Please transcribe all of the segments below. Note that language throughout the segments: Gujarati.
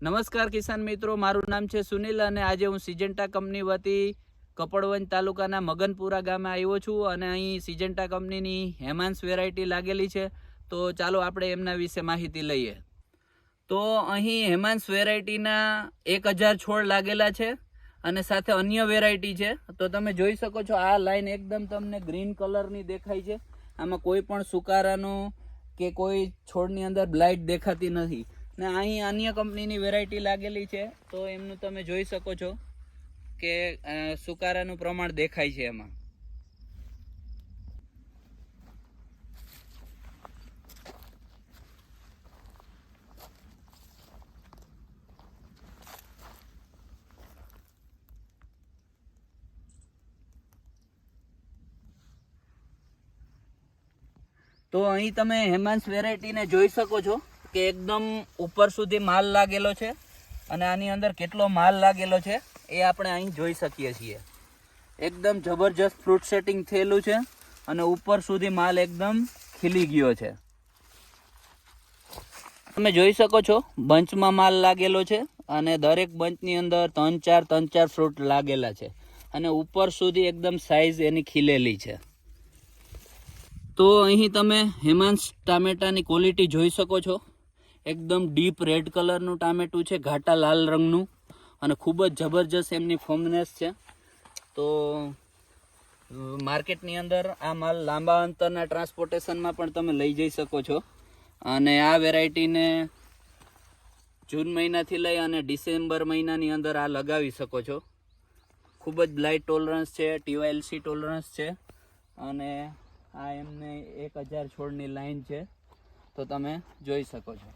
નમસ્કાર કિસાન મિત્રો, મારું નામ છે સુનિલ અને આજે હું સિજન્ટા કંપની વતી કપડવંજ તાલુકાના મગનપુરા ગામે આવ્યો છું અને અહીં સિજન્ટા કંપનીની હેમાંસ વેરાયટી લાગેલી છે. તો ચાલો આપણે એમના વિશે માહિતી લઈએ. તો અહીં હેમાંસ વેરાયટીના 1000 છોડ લાગેલા છે અને સાથે અન્ય વેરાયટી છે. તો તમે જોઈ શકો છો, આ લાઈન એકદમ તમને ગ્રીન કલરની દેખાય છે. આમાં કોઈ પણ સુકારાનો કે કોઈ છોડની અંદર બ્લાઇટ દેખાતી નથી. ને અહીં અન્ય કંપનીની વેરાયટી લાગેલી છે, તો એમનું તમે જોઈ શકો છો કે સુકારાનું પ્રમાણ દેખાય છે એમાં. તો અહીં તમે હેમાંસ વેરાયટીને જોઈ શકો છો કે એકદમ ઉપર સુધી માલ લાગેલો છે અને આની અંદર કેટલો માલ લાગેલો છે એ આપણે અહીં જોઈ શકીએ છીએ. એકદમ જબરજસ્ત ફ્રૂટ સેટિંગ થયેલું છે અને ઉપર સુધી માલ એકદમ ખીલી ગયો છે. તમે જોઈ શકો છો બંચમાં માલ લાગેલો છે અને દરેક બંચની અંદર 3-4 ફ્રૂટ લાગેલા છે અને ઉપર સુધી એકદમ સાઈઝ એની ખીલેલી છે. તો અહીં તમે હેમાંસ ટામેટાની ક્વોલિટી જોઈ શકો છો. એકદમ ડીપ રેડ કલરનું ટામેટું છે, ઘાટા લાલ રંગનું, અને ખૂબ જ જબરજસ્ત એમની ફોર્મનેસ છે. તો માર્કેટની અંદર આ માલ લાંબા અંતરના ટ્રાન્સપોર્ટેશનમાં પણ તમે લઈ જઈ શકો છો. અને આ વેરાયટીને જૂન મહિનાથી લઈ અને ડિસેમ્બર મહિનાની અંદર આ લગાવી શકો છો. ખૂબ જ બ્લાઇટ ટોલરન્સ છે, TYLC ટોલરન્સ છે અને આ એમને 1000 છોડની લાઈન છે, તો તમે જોઈ શકો છો.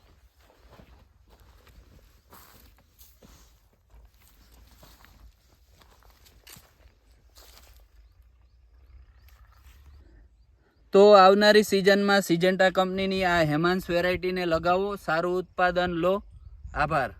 તો આવનારી સિઝનમાં સિજન્ટા કંપનીની આ હેમાંસ વેરાયટીને લગાવો, સારું ઉત્પાદન લો. આભાર.